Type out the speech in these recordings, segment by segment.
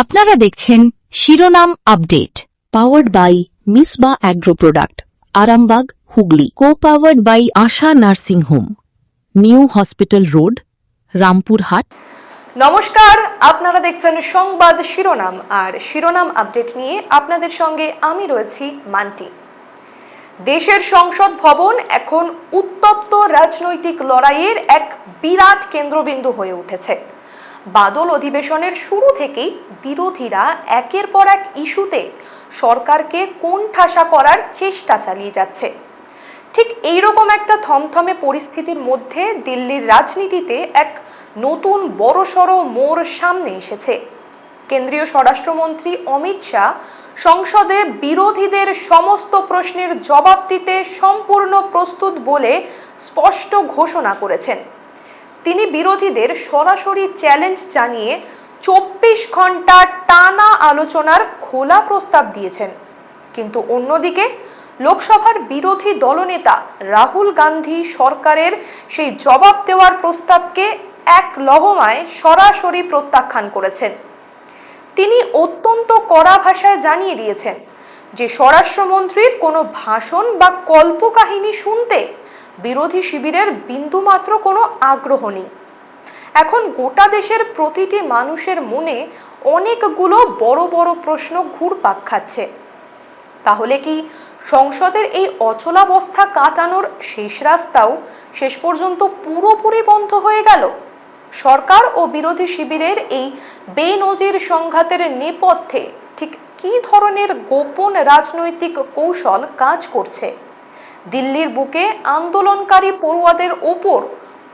আপনারা দেখছেন শিরোনাম update, powered by Misba agro product, Arambagh, Hooghly. Co powered by Asha nursing home, new hospital road, Rampurhat. নমস্কার, আপনারা দেখছেন সংবাদ শিরোনাম, আর শিরোনাম আপডেট নিয়ে আপনাদের সঙ্গে আমি রয়েছি মান্টি। দেশের সংসদ ভবন এখন উত্তপ্ত রাজনৈতিক লড়াইয়ের এক বিরাট কেন্দ্রবিন্দু হয়ে উঠেছে। বাদল অধিবেশনের শুরু থেকেই বিরোধীরা একের পর এক ইস্যুতে সরকারকে কোণঠাসা করার চেষ্টা চালিয়ে যাচ্ছে। ঠিক এইরকম একটা থমথমে পরিস্থিতির মধ্যে দিল্লির রাজনীতিতে এক নতুন বড়সড় মোড় সামনে এসেছে। কেন্দ্রীয় স্বরাষ্ট্রমন্ত্রী অমিত শাহ সংসদে বিরোধীদের সমস্ত প্রশ্নের জবাব দিতে সম্পূর্ণ প্রস্তুত বলে স্পষ্ট ঘোষণা করেছেন। তিনি বিরোধীদের সরাসরি চ্যালেঞ্জ জানিয়ে 24 ঘন্টা টানা আলোচনার খোলা প্রস্তাব দিয়েছেন। কিন্তু অন্যদিকে লোকসভার বিরোধী দলনেতা রাহুল গান্ধী সরকারের সেই জবাব দেওয়ার প্রস্তাবকে এক লহমায় সরাসরি প্রত্যাখ্যান করেছেন। তিনি অত্যন্ত কড়া ভাষায় জানিয়ে দিয়েছেন যে স্বরাষ্ট্রমন্ত্রীর কোনো ভাষণ বা কল্পকাহিনী শুনতে বিরোধী শিবিরের বিন্দুমাত্র কোনো আগ্রহ নেই। এখন গোটা দেশের প্রতিটি মানুষের মনে অনেকগুলো বড় বড় প্রশ্ন ঘুরপাক খাচ্ছে। তাহলে কি সংসদের এই অচলাবস্থা কাটানোর শেষ রাস্তাও শেষ পর্যন্ত পুরোপুরি বন্ধ হয়ে গেল? সরকার ও বিরোধী শিবিরের এই বেনজির সংঘাতের নেপথ্যে ঠিক কী ধরনের গোপন রাজনৈতিক কৌশল কাজ করছে? দিল্লির বুকে আন্দোলনকারী পড়ুয়াদের ওপর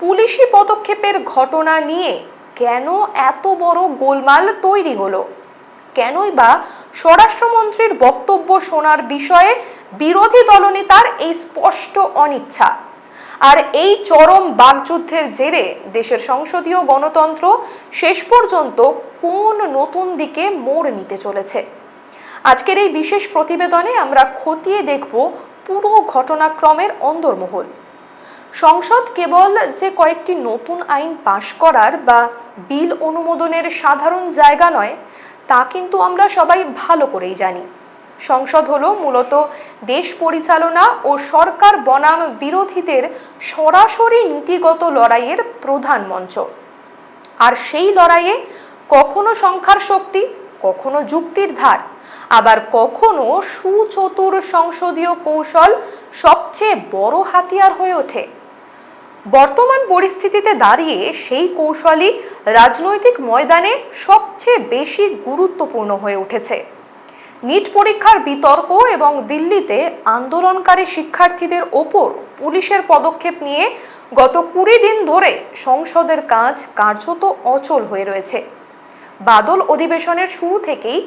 পুলিশি পদক্ষেপের ঘটনা নিয়ে কেন এত বড় গোলমাল তৈরি হলো? কেনই বা স্বরাষ্ট্রমন্ত্রীর বক্তব্য শোনার বিষয়ে বিরোধী দলনেতার এই স্পষ্ট অনিচ্ছা? আর এই চরম বাকযুদ্ধের জেরে দেশের সংসদীয় গণতন্ত্র শেষ পর্যন্ত কোন নতুন দিকে মোড় নিতে চলেছে? আজকের এই বিশেষ প্রতিবেদনে আমরা খতিয়ে দেখব পুরো ঘটনাক্রমের অন্দরমহল। সংসদ কেবল যে কয়েকটি নতুন আইন পাশ করার বা বিল অনুমোদনের সাধারণ জায়গা নয়, তা কিন্তু আমরা সবাই ভালো করেই জানি। সংসদ হলো মূলত দেশ পরিচালনা ও সরকার বনাম বিরোধীদের সরাসরি নীতিগত লড়াইয়ের প্রধান মঞ্চ। আর সেই লড়াইয়ে কখনো সংখ্যার শক্তি, কখনো যুক্তির ধার, আবার কখনো সুচতুর সংসদীয় কৌশল সবচেয়ে বড় হাতিয়ার হয়ে ওঠে। বর্তমান পরিস্থিতিতে দাঁড়িয়ে সেই কৌশলই রাজনৈতিক ময়দানে সবচেয়ে বেশি গুরুত্বপূর্ণ হয়ে উঠেছে। নিট পরীক্ষার বিতর্ক এবং দিল্লিতে আন্দোলনকারী শিক্ষার্থীদের ওপর পুলিশের পদক্ষেপ নিয়ে গত 20 দিন ধরে সংসদের কাজ কার্যত অচল হয়ে রয়েছে। বাদল অধিবেশনের শুরু থেকেই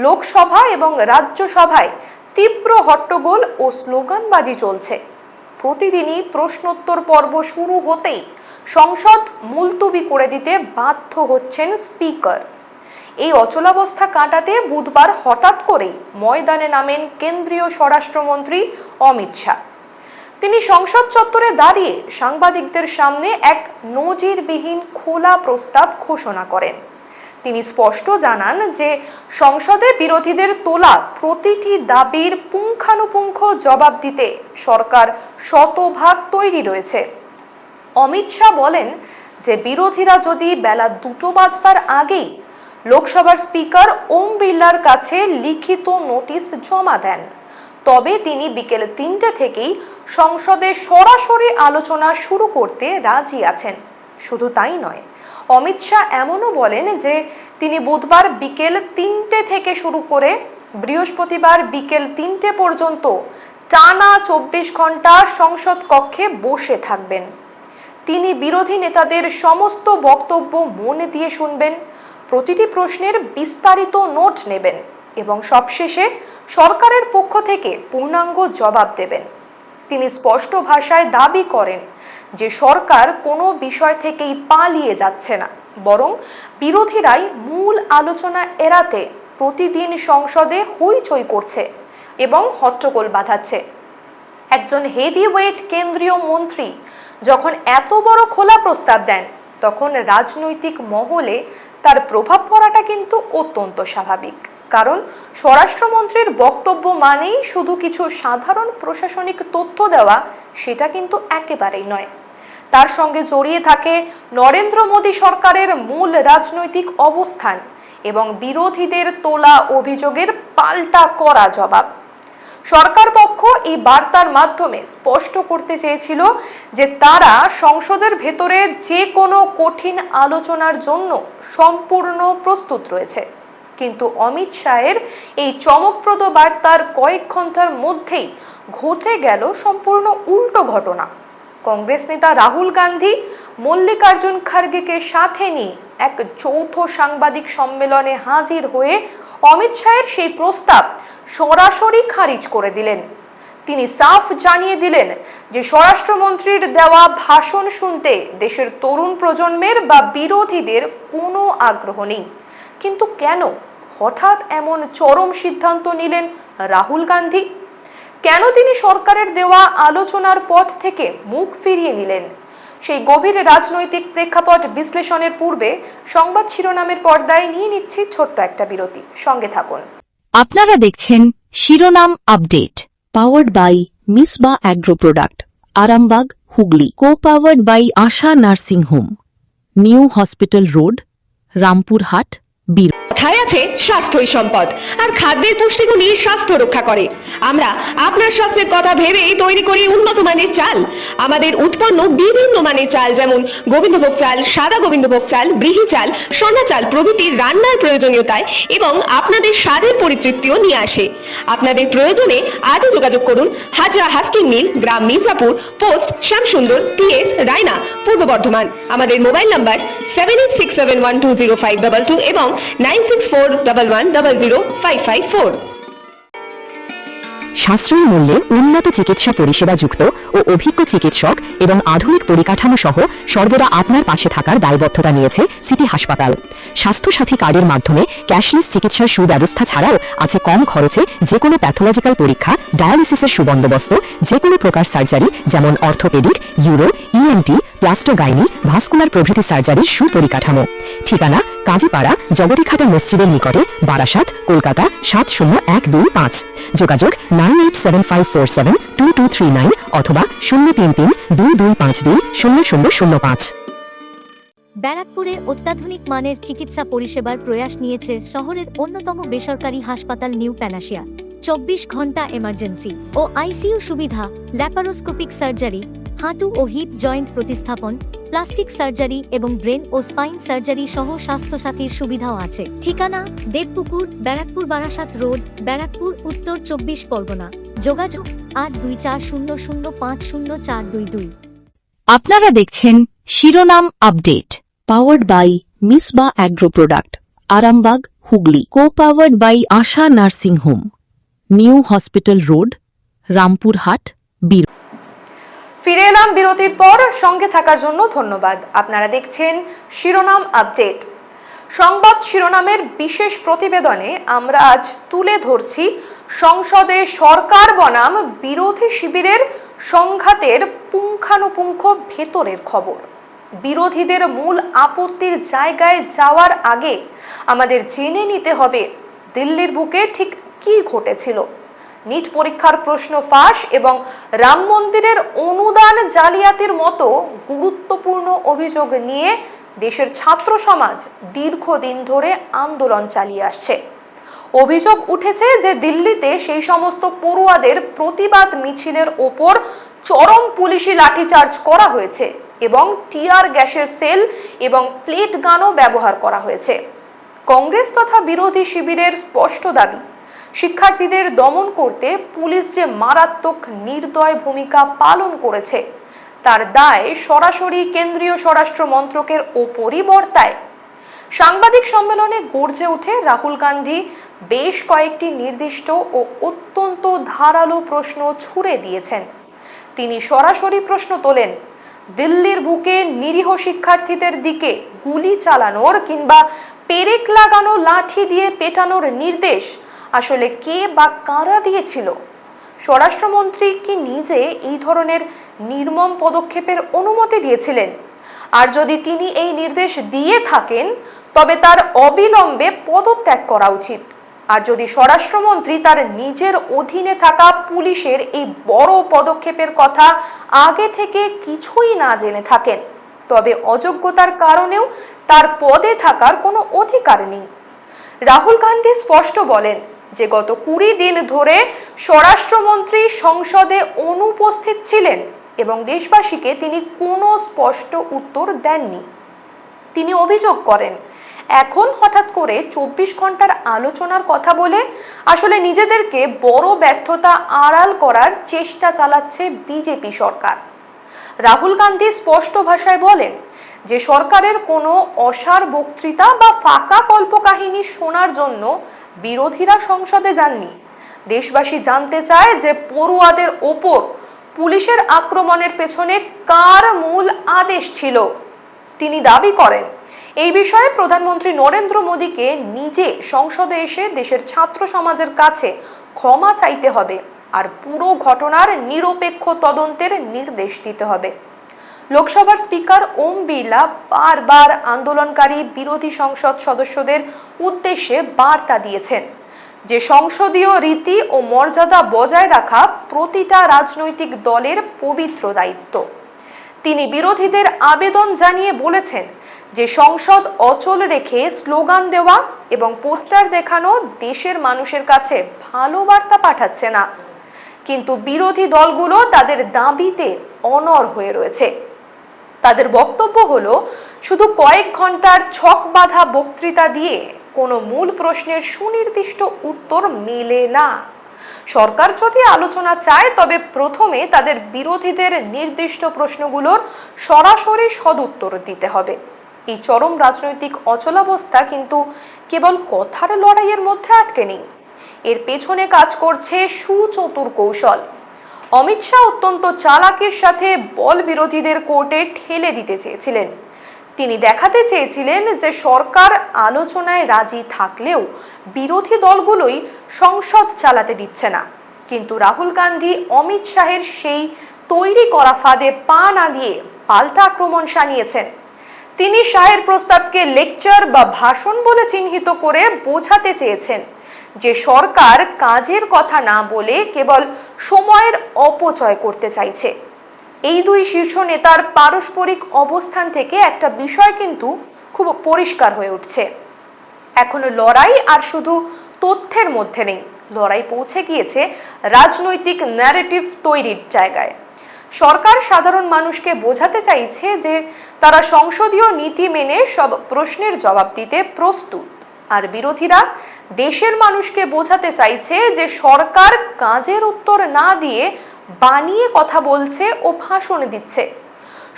লোকসভা এবং রাজ্যসভায় তীব্র হট্টগোল ও স্লোগানবাজি চলছে। প্রতিদিনই প্রশ্নোত্তর পর্ব শুরু হতেই সংসদ মুলতবি করে দিতে বাধ্য হচ্ছেন স্পিকার। এই অচলাবস্থা কাটাতে বুধবার হঠাৎ করেই ময়দানে নামেন কেন্দ্রীয় স্বরাষ্ট্রমন্ত্রী অমিত শাহ। তিনি সংসদ চত্বরে দাঁড়িয়ে সাংবাদিকদের সামনে এক নজিরবিহীন খোলা প্রস্তাব ঘোষণা করেন। তিনি স্পষ্ট জানান যে সংসদে বিরোধীদের তোলা প্রতিটি দাবির পুঙ্খানুপুঙ্খ জবাব দিতে সরকার শতভাগ তৈরি রয়েছে। অমিত শাহ বলেন যে বিরোধীরা যদি বেলা 2টো বাজবার আগেই লোকসভার স্পিকার ওম বিড়লার কাছে লিখিত নোটিশ জমা দেন, তবে তিনি বিকেল 3টে থেকেই সংসদে সরাসরি আলোচনা শুরু করতে রাজি আছেন। শুধু তাই নয়, অমিত শাহ এমনও বলেন যে তিনি বুধবার বিকেল 3টে থেকে শুরু করে বৃহস্পতিবার বিকেল 3টে পর্যন্ত টানা 24 ঘন্টা সংসদ কক্ষে বসে থাকবেন। তিনি বিরোধী নেতাদের সমস্ত বক্তব্য মন দিয়ে শুনবেন, প্রতিটি প্রশ্নের বিস্তারিত নোট নেবেন এবং সবশেষে সরকারের পক্ষ থেকে পূর্ণাঙ্গ জবাব দেবেন। তিনি স্পষ্ট ভাষায় দাবি করেন যে সরকার কোনো বিষয় থেকেই পালিয়ে যাচ্ছে না, বরং বিরোধীরাই মূল আলোচনা এড়াতে প্রতিদিন সংসদে হইচই করছে এবং হট্টগোল বাঁধাচ্ছে। একজন হেভিওয়েট কেন্দ্রীয় মন্ত্রী যখন এত বড় খোলা প্রস্তাব দেন, তখন রাজনৈতিক মহলে তার প্রভাব পড়াটা কিন্তু অত্যন্ত স্বাভাবিক, কারণ স্বরাষ্ট্রমন্ত্রীর বক্তব্য মানেই শুধু কিছু সাধারণ প্রশাসনিক তথ্য দেওয়া সেটা কিন্তু একেবারেই নয়। তার সঙ্গে জড়িয়ে থাকে নরেন্দ্র মোদী সরকারের মূল রাজনৈতিক অবস্থান এবং বিরোধীদের তোলা অভিযোগের পাল্টা করা জবাব। সরকার পক্ষ এই বার্তার মাধ্যমে স্পষ্ট করতে চেয়েছিল যে তারা সংসদের ভেতরে যে কোনো কঠিন আলোচনার জন্য সম্পূর্ণ প্রস্তুত রয়েছে। কিন্তু অমিত শাহের এই চমকপ্রদ বার্তার কয়েক ঘন্টার মধ্যেই ঘটে গেল সম্পূর্ণ উল্টো ঘটনা। কংগ্রেস নেতা রাহুল গান্ধী মল্লিকার্জুন খার্গেকে সাথে নিয়ে এক যৌথ সাংবাদিক সম্মেলনে হাজির হয়ে অমিত শাহের সেই প্রস্তাব সরাসরি খারিজ করে দিলেন। তিনি সাফ জানিয়ে দিলেন যে স্বরাষ্ট্রমন্ত্রীর দেওয়া ভাষণ শুনতে দেশের তরুণ প্রজন্মের বা বিরোধীদের কোনো আগ্রহ নেই। কিন্তু কেন হঠাৎ এমন চরম সিদ্ধান্ত নিলেন রাহুল গান্ধী? কেন তিনি সরকারের দেওয়া আলোচনার পথ থেকে মুখ ফিরিয়ে নিলেন? সেই গভীর রাজনৈতিক প্রেক্ষাপট বিশ্লেষণের পূর্বে সংবাদ শিরোনামের পর্দায় নিয়ে নিচ্ছি ছোট্ট একটা বিরতি। সঙ্গে থাকুন। আপনারা দেখছেন শিরোনাম update, powered by Misba agro product, Arambagh, Hooghly, co powered by Asha nursing home, new hospital road, Rampurhat, বীর। কথায় আছে স্বাস্থ্যই সম্পদ, আর খাদ্যের পুষ্টিগুণই স্বাস্থ্য রক্ষা করে। আমরা আপনার স্বাস্থ্যের কথা ভেবেই তৈরি করি উন্নত মানের চাল। আমাদের উৎপন্ন বিভিন্ন মানের চাল, যেমন গোবিন্দভোগ চাল, সাদা গোবিন্দভোগ চাল, ব্রিহি চাল, সোনা চাল প্রভৃতি রান্নার প্রয়োজনীয়তায় এবং আপনাদের স্বাদের পরিতৃপ্তিও নিয়ে আসে। আপনাদের প্রয়োজনে আজই যোগাযোগ করুন হাজরা হাস্কিং মিল, গ্রাম মির্জাপুর, পোস্ট শ্যামসুন্দর, PS রায়না, পূর্ব বর্ধমান। আমাদের মোবাইল নাম্বার 7867120522 এবং 9641100554। সাশ্রয়ী মূল্যে উন্নত চিকিৎসা পরিষেবা যুক্ত ও অভিজ্ঞ চিকিৎসক এবং আধুনিক পরিকাঠামো সহ সর্বদা আপনার পাশে থাকার দায়বদ্ধতা নিয়েছে সিটি হাসপাতাল। স্বাস্থ্যসাথী কার্ডের মাধ্যমে ক্যাশলেস চিকিৎসার সুব্যবস্থা ছাড়াও আছে কম খরচে যে কোনো প্যাথোলজিক্যাল পরীক্ষা, ডায়ালিসিসের সুবন্দোবস্ত, যে কোনো প্রকার সার্জারি যেমন অর্থোপেডিক, ইউরো, ENT, প্লাস্টোগাইনি, ভাস্কুলার প্রভৃতি সার্জারির সুপরিকাঠামো। ঠিকানা কাজীপাড়া জগদীখাটা মসজিদের নিকটে, বারাসাত, কলকাতা 70125। যোগাযোগ 9875472239 অথবা 03322520005। ব্যারাকপুরে অত্যাধুনিক মানের চিকিৎসা পরিষেবার প্রয়াস নিয়েছে শহরের অন্যতম বেসরকারি হাসপাতাল নিউ প্যানাশিয়া। 24 ঘন্টা এমার্জেন্সি ও ICU সুবিধা, ল্যাপারোস্কোপিক সার্জারি, হাঁটু ও হিপ জয়েন্ট প্রতিস্থাপন, প্লাস্টিক সার্জারি এবং ব্রেন ও স্পাইন সার্জারি সহ স্বাস্থ্যসাথীর সুবিধাও আছে। ঠিকানা দেবপুকুর, ব্যারাকপুর, বারাসাত রোড, ব্যারাকপুর, উত্তর 24 পরগনা। যোগাযোগ 8240050422। আপনারা দেখছেন শিরোনাম update, powered by Misba agro product, Arambagh, Hooghly, co powered by Asha nursing home, new hospital road, Rampurhat, বীর। ফিরে এলাম বিরতির পর। সঙ্গে থাকার জন্য ধন্যবাদ। আপনারা দেখছেন শিরোনাম আপডেট। সংবাদ শিরোনামের বিশেষ প্রতিবেদনে আমরা আজ তুলে ধরছি সংসদে সরকার বনাম বিরোধী শিবিরের সংঘাতের পুঙ্খানুপুঙ্খ ভেতরের খবর। বিরোধীদের মূল আপত্তির জায়গায় যাওয়ার আগে আমাদের জেনে নিতে হবে দিল্লির বুকে ঠিক কি ঘটেছিল। নিট পরীক্ষার প্রশ্ন ফাঁস এবং রাম মন্দিরের অনুদান জালিয়াতির মতো গুরুত্বপূর্ণ অভিযোগ নিয়ে দেশের ছাত্র সমাজ দীর্ঘদিন ধরে আন্দোলন চালিয়ে আসছে। অভিযোগ উঠেছে যে দিল্লিতে সেই সমস্ত পড়ুয়াদের প্রতিবাদ মিছিলের ওপর চরম পুলিশি লাঠিচার্জ করা হয়েছে এবং টিয়ার গ্যাসের সেল এবং প্লেট গানও ব্যবহার করা হয়েছে। কংগ্রেস তথা বিরোধী শিবিরের স্পষ্ট দাবি, শিক্ষার্থীদের দমন করতে পুলিশ যে মারাত্মক নির্দয় ভূমিকা পালন করেছে তার দায় সরাসরি কেন্দ্রীয় স্বরাষ্ট্র মন্ত্রকের ওপরই বর্তায়। সাংবাদিক সম্মেলনে গর্জে উঠে রাহুল গান্ধী বেশ কয়েকটি নির্দিষ্ট ও অত্যন্ত ধারালো প্রশ্ন ছুড়ে দিয়েছেন। তিনি সরাসরি প্রশ্ন তোলেন, দিল্লির বুকে নিরীহ শিক্ষার্থীদের দিকে গুলি চালানোর কিংবা পেরেক লাগানো লাঠি দিয়ে পেটানোর নির্দেশ আসলে কে বা কারা দিয়েছিল? স্বরাষ্ট্রমন্ত্রী কি নিজে এই ধরনের নির্মম পদক্ষেপের অনুমতি দিয়েছিলেন? আর যদি তিনি এই নির্দেশ দিয়ে থাকেন তবে তার অবিলম্বে পদত্যাগ করা উচিত। আর যদি স্বরাষ্ট্রমন্ত্রী তার নিজের অধীনে থাকা পুলিশের এই বড় পদক্ষেপের কথা আগে থেকে কিছুই না জেনে থাকেন, তবে অযোগ্যতার কারণেও তার পদে থাকার কোনো অধিকার নেই। রাহুল গান্ধী স্পষ্ট বলেন যে গত 20 দিন ধরে স্বরাষ্ট্রমন্ত্রী সংসদে অনুপস্থিত ছিলেন এবং দেশবাসীকে তিনি কোনো স্পষ্ট উত্তর দেননি। তিনি অভিযোগ করেন, এখন হঠাৎ করে 24 ঘন্টার আলোচনার কথা বলে আসলে নিজেদেরকে বড় ব্যর্থতা আড়াল করার চেষ্টা চালাচ্ছে বিজেপি সরকার। রাহুল গান্ধী স্পষ্ট ভাষায় বলেন যে সরকারের কোনো অসার বক্তৃতা বা ফাঁকা কল্পকাহিনী শোনার জন্য বিরোধীরা সংসদে যাননি। দেশবাসী জানতে চায় যে পড়ুয়াদের ওপর পুলিশের আক্রমণের পেছনে কার মূল আদেশ ছিল। তিনি দাবি করেন এই বিষয়ে প্রধানমন্ত্রী নরেন্দ্র মোদীকে নিজে সংসদে এসে দেশের ছাত্র সমাজের কাছে ক্ষমা চাইতে হবে আর পুরো ঘটনার নিরপেক্ষ তদন্তের নির্দেশ দিতে হবে। লোকসভার স্পিকার ওম বিড়লা বারবার আন্দোলনকারী বিরোধী সংসদ সদস্যদের উদ্দেশ্যে বার্তা দিয়েছেন যে সংসদীয় রীতি ও মর্যাদা বজায় রাখা প্রতিটা রাজনৈতিক দলের পবিত্র দায়িত্ব। তিনি বিরোধীদের আবেদন জানিয়ে বলেছেন যে সংসদ অচল রেখে স্লোগান দেওয়া এবং পোস্টার দেখানো দেশের মানুষের কাছে ভালো বার্তা পাঠাচ্ছে না, কিন্তু বিরোধী দলগুলো তাদের দাবিতে অনড় হয়ে রয়েছে। তাদের বক্তব্য হলো শুধু কয়েক ঘন্টার ছক বাঁধা বক্তৃতা দিয়ে কোনো মূল প্রশ্নের সুনির্দিষ্ট উত্তর মেলে না। সরকার যদি আলোচনা চায় তবে প্রথমে তাদের বিরোধীদের নির্দিষ্ট প্রশ্নগুলোর সরাসরি সদুত্তর দিতে হবে। এই চরম রাজনৈতিক অচলাবস্থা কিন্তু কেবল কথার লড়াইয়ের মধ্যে আটকে নেই, এর পেছনে কাজ করছে সুচতুর কৌশল। অমিত শাহ অত্যন্ত চালাকির সাথে বল বিরোধীদের কোর্টে ঠেলে দিতে চেয়েছিলেন। তিনি দেখাতে চেয়েছিলেন যে সরকার আলোচনায় রাজি থাকলেও বিরোধী দলগুলোই সংসদ চালাতে দিচ্ছে না, কিন্তু রাহুল গান্ধী অমিত শাহের সেই তৈরি করা ফাঁদে পা না দিয়ে পাল্টা আক্রমণ শানিয়েছেন। তিনি শাহের প্রস্তাবকে লেকচার বা ভাষণ বলে চিহ্নিত করে বোঝাতে চেয়েছেন যে সরকার কাজের কথা না বলে কেবল সময়ের অপচয় করতে চাইছে। এই দুই শীর্ষ নেতার পারস্পরিক অবস্থান থেকে একটা বিষয় কিন্তু খুব পরিষ্কার হয়ে উঠছে, এখনো লড়াই আর শুধু তথ্যের মধ্যে নেই, লড়াই পৌঁছে গিয়েছে রাজনৈতিক ন্যারেটিভ তৈরির জায়গায়। সরকার সাধারণ মানুষকে বোঝাতে চাইছে যে তারা সংসদীয় নীতি মেনে সব প্রশ্নের জবাব দিতে প্রস্তুত, আর বিরোধীরা দেশের মানুষকে বোঝাতে চাইছে যে সরকার কাজের উত্তর না দিয়ে বানিয়ে কথা বলছে ও ভাষণ দিচ্ছে।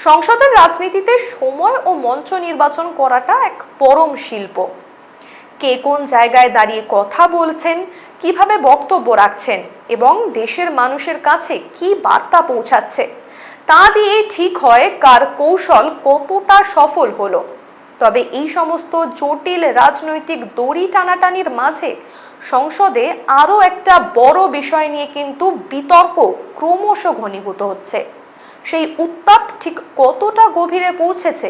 সংসদের রাজনীতিতে সময় ও মঞ্চ নির্বাচন করাটা এক পরম শিল্প। কে কোন জায়গায় দাঁড়িয়ে কথা বলছেন, কিভাবে বক্তব্য রাখছেন এবং দেশের মানুষের কাছে কি বার্তা পৌঁছাচ্ছে তা দিয়েই ঠিক হয় কার কৌশল কতটা সফল হলো। তবে এই সমস্ত জটিল রাজনৈতিক দড়ি টানাটানির মাঝে সংসদে আরও একটা বড় বিষয় নিয়ে কিন্তু বিতর্ক ক্রমশ ঘনীভূত হচ্ছে। সেই উত্তাপ ঠিক কতটা গভীরে পৌঁছেছে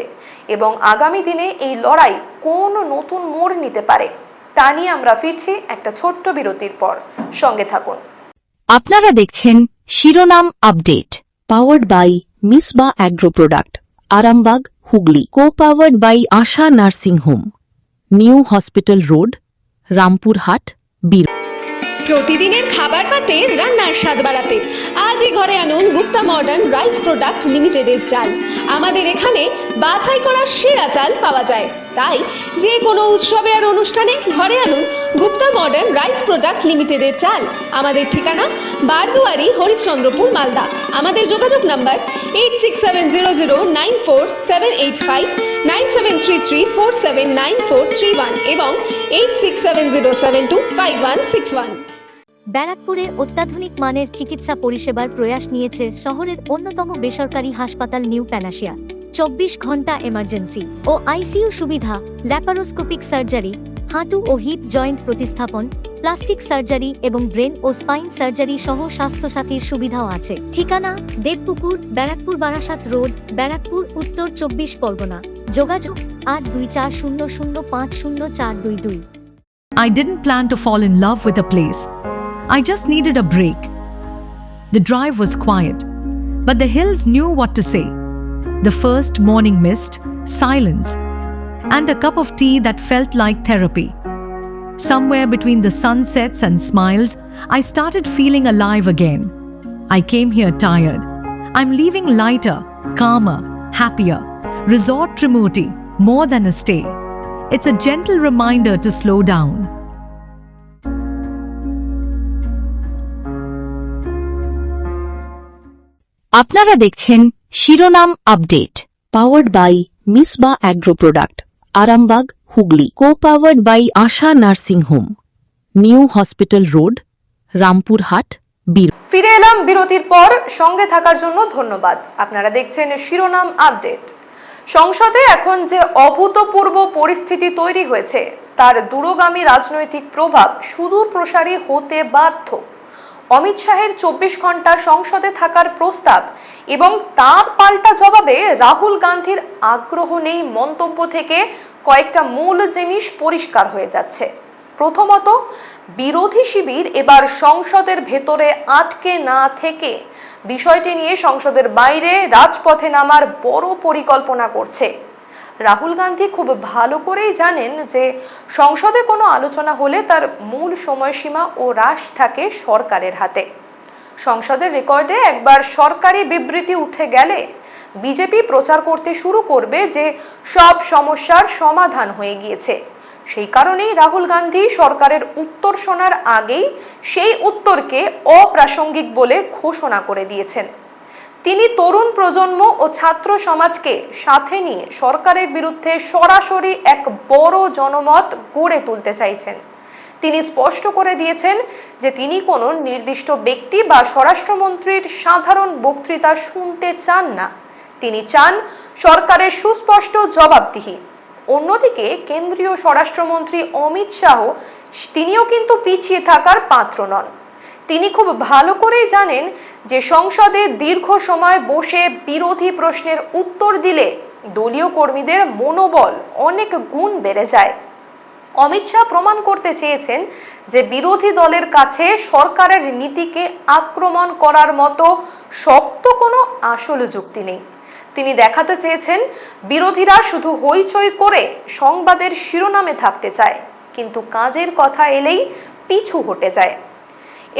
এবং আগামী দিনে এই লড়াই কোন নতুন মোড় নিতে পারে তা নিয়ে আমরা ফিরছি একটা ছোট্ট বিরতির পর। সঙ্গে থাকুন। আপনারা দেখছেন শিরোনাম update, powered by Misba agro product, Arambagh, Hooghly, co powered by Asha nursing home, new hospital road, Rampurhat, বীর। প্রতিদিনের খাবার পাতে রান্নার স্বাদ বাড়াতে আজই ঘরে আনুন গুপ্তা মডার্ন রাইস প্রোডাক্ট লিমিটেডের চাল। আমাদের এখানে বাছাই করা সেরা চাল পাওয়া যায়, তাই যে কোনো উৎসবে আর অনুষ্ঠানে ঘরে আনুন গুপ্তা মডার্ন রাইস প্রোডাক্ট লিমিটেডের চাল। আমাদের ঠিকানা বারদুয়ারি, হরিশ্চন্দ্রপুর, মালদা। আমাদের যোগাযোগ নাম্বার 8670094785, 9733479431 এবং 8670725161। ব্যারাকপুরে অত্যাধুনিক মানের চিকিৎসা পরিষেবার প্রয়াস নিয়েছে শহরের অন্যতম বেসরকারি হাসপাতাল নিউ প্যানাশিয়া। 24 ঘন্টা এমার্জেন্সি ও আইসিইউ সুবিধা, ল্যাপারোস্কোপিক সার্জারি, হাঁটু ও হিপ জয়েন্ট প্রতিস্থাপন, প্লাস্টিক সার্জারি এবং ব্রেন ও স্পাইন সার্জারি সহ স্বাস্থ্যসাথীর সুবিধাও আছে। ঠিকানা দেবপুকুর, ব্যারাকপুর, বারাসাত রোড, ব্যারাকপুর, উত্তর 24 পরগনা। যোগাযোগ 8240050422। I didn't plan to fall in love with a place. I just needed a break. The drive was quiet, but the hills knew what to say. The first morning mist, silence, and a cup of tea that felt like therapy. Somewhere between the sunsets and smiles, I started feeling alive again. I came here tired. I'm leaving lighter, calmer, happier. Resort Trimurti, more than a stay. It's a gentle reminder to slow down. আপনারা দেখছেন শিরোনাম update, powered by Misba agro product, Arambagh, Hooghly. Co powered by Asha nursing home, new hospital road, Rampurhat, বীর। ফিরে এলাম বিরতির পর। সঙ্গে থাকার জন্য ধন্যবাদ। আপনারা দেখছেন শিরোনাম আপডেট। সংসদে এখন যে অভূতপূর্ব পরিস্থিতি তৈরি হয়েছে তার দূরগামী রাজনৈতিক প্রভাব সুদূর প্রসারী হতে বাধ্য। অমিত শাহের 24 ঘন্টা সংসদে থাকার প্রস্তাব এবং তার পাল্টা জবাবে রাহুল গান্ধীর আগ্রহ নেই মন্তব্য থেকে কয়েকটা মূল জিনিস পরিষ্কার হয়ে যাচ্ছে। প্রথমত, বিরোধী শিবির এবার সংসদের ভেতরে আটকে না থেকে বিষয়টি নিয়ে সংসদের বাইরে রাজপথে নামার বড় পরিকল্পনা করছে। রাহুল গান্ধী খুব ভালো করেই জানেন যে সংসদে কোনো আলোচনা হলে তার মূল সময়সীমা ও হ্রাস থাকে সরকারের হাতে। সংসদের রেকর্ডে একবার সরকারি বিবৃতি উঠে গেলে বিজেপি প্রচার করতে শুরু করবে যে সব সমস্যার সমাধান হয়ে গিয়েছে। সেই কারণেই রাহুল গান্ধী সরকারের উত্তর শোনার আগেই সেই উত্তরকে অপ্রাসঙ্গিক বলে ঘোষণা করে দিয়েছেন। তিনি তরুণ প্রজন্ম ও ছাত্র সমাজকে সাথে নিয়ে সরকারের বিরুদ্ধে সরাসরি এক বড় জনমত গড়ে তুলতে চাইছেন। তিনি স্পষ্ট করে দিয়েছেন যে তিনি কোনো নির্দিষ্ট ব্যক্তি বা স্বরাষ্ট্রমন্ত্রীর সাধারণ বক্তৃতা শুনতে চান না। তিনি চান সরকারের সুস্পষ্ট জবাবদিহি। অন্যদিকে কেন্দ্রীয় স্বরাষ্ট্রমন্ত্রী অমিত শাহ তিনিও কিন্তু পিছিয়ে থাকার পাত্র নন। তিনি খুব ভালো করেই জানেন যে সংসদে দীর্ঘ সময় বসে বিরোধী প্রশ্নের উত্তর দিলে দলীয় কর্মীদের মনোবল অনেক গুণ বেড়ে যায়। অমিত শাহ প্রমাণ করতে চেয়েছেন যে বিরোধী দলের কাছে সরকারের নীতিকে আক্রমণ করার মতো শক্ত কোনো আসল যুক্তি নেই। তিনি দেখাতে চেয়েছেন বিরোধীরা শুধু হইচই করে সংবাদের শিরোনামে থাকতে চায়, কিন্তু কাজের কথা এলেই পিছু হটে যায়।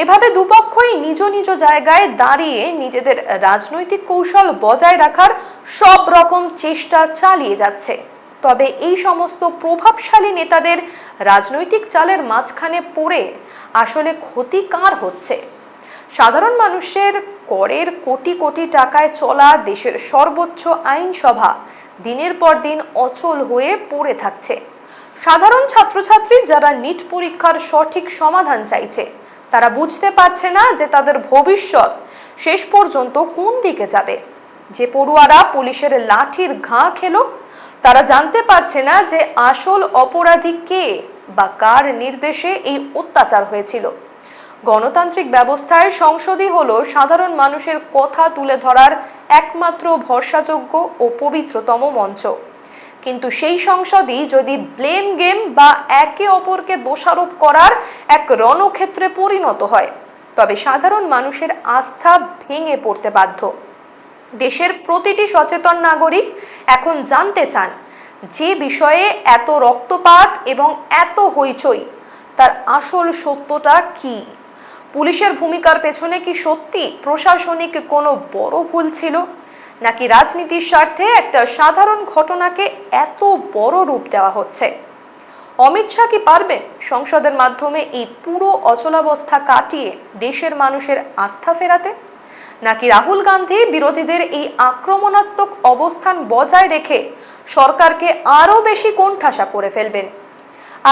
এভাবে দুপক্ষই নিজ নিজ জায়গায় দাঁড়িয়ে নিজেদের রাজনৈতিক কৌশল বজায় রাখার সব রকম চেষ্টা চালিয়ে যাচ্ছে। তবে এই সমস্ত প্রভাবশালী নেতাদের রাজনৈতিক চালের মাঝখানে পড়ে আসলে ক্ষতি কার হচ্ছে? সাধারণ মানুষের করের কোটি কোটি টাকায় চলা দেশের সর্বোচ্চ আইনসভা দিনের পর দিন অচল হয়ে পড়ে থাকছে। সাধারণ ছাত্রছাত্রী যারা নিট পরীক্ষার সঠিক সমাধান চাইছে তারা বুঝতে পারছে না যে তাদের ভবিষ্যৎ শেষ পর্যন্ত কোন দিকে যাবে। যে পড়ুয়ারা পুলিশের লাঠির ঘা খেলো তারা জানতে পারছে না যে আসল অপরাধী কে বা কার নির্দেশে এই অত্যাচার হয়েছিল। গণতান্ত্রিক ব্যবস্থায় সংসদই হলো সাধারণ মানুষের কথা তুলে ধরার একমাত্র ভরসাযোগ্য ও পবিত্রতম মঞ্চ। কিন্তু সেই সংসদই যদি ব্লেম গেম বা একে অপরকে দোষারোপ করার এক রণক্ষেত্রে পরিণত হয় তবে সাধারণ মানুষের আস্থা ভেঙে পড়তে বাধ্য। দেশের প্রতিটি সচেতন নাগরিক এখন জানতে চান যে বিষয়ে এত রক্তপাত এবং এত হইচই তার আসল সত্যটা কি। পুলিশের ভূমিকার পেছনে কি সত্যি প্রশাসনিক কোনো বড় ভুল ছিল, নাকি রাজনীতির স্বার্থে একটা সাধারণ ঘটনাকে এত বড় রূপ দেওয়া হচ্ছে? অমিত শাহ কি পারবেন সংসদের মাধ্যমে এই পুরো অচলাবস্থা কাটিয়ে দেশের মানুষের আস্থা ফেরাতে, নাকি রাহুল গান্ধী বিরোধীদের এই আক্রমণাত্মক অবস্থান বজায় রেখে সরকারকে আরও বেশি কোণঠাসা করে ফেলবেন?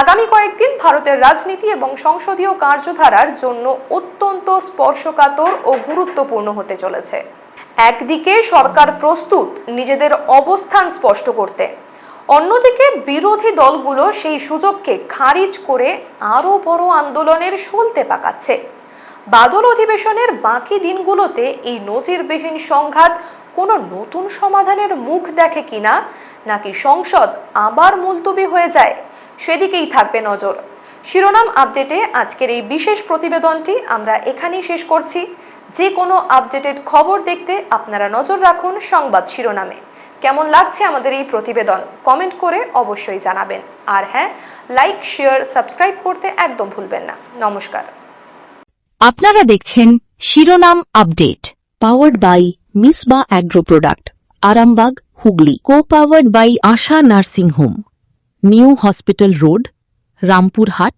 আগামী কয়েকদিন ভারতের রাজনীতি এবং সংসদীয় কার্যধারার জন্য অত্যন্ত স্পর্শকাতর ও গুরুত্বপূর্ণ হতে চলেছে। একদিকে সরকার প্রস্তুত নিজেদের অবস্থান স্পষ্ট করতে, অন্যদিকে বিরোধী দলগুলো সেই সুযোগকে খারিজ করে আরও বড় আন্দোলনের সলতে পাকাচ্ছে। বাদল অধিবেশনের বাকি দিনগুলোতে এই নজিরবিহীন সংঘাত কোনো নতুন সমাধানের মুখ দেখে কিনা, নাকি সংসদ আবার মুলতবি হয়ে যায়, সেদিকেই থাকবে নজর। শিরোনাম আপডেটে আজকের এই বিশেষ প্রতিবেদনটি আমরা এখানেই শেষ করছি। যে কোনো আপডেটেড খবর দেখতে আপনারা নজর রাখুন সংবাদ শিরোনামে। কেমন লাগছে আমাদের এই প্রতিবেদন কমেন্ট করে অবশ্যই জানাবেন। আর হ্যাঁ, লাইক, শেয়ার, সাবস্ক্রাইব করতে একদম ভুলবেন না। নমস্কার। আপনারা দেখছেন শিরোনাম update, powered by Misba agro product, Arambagh, Hooghly. Co powered by Asha nursing home, new hospital road, Rampurhat,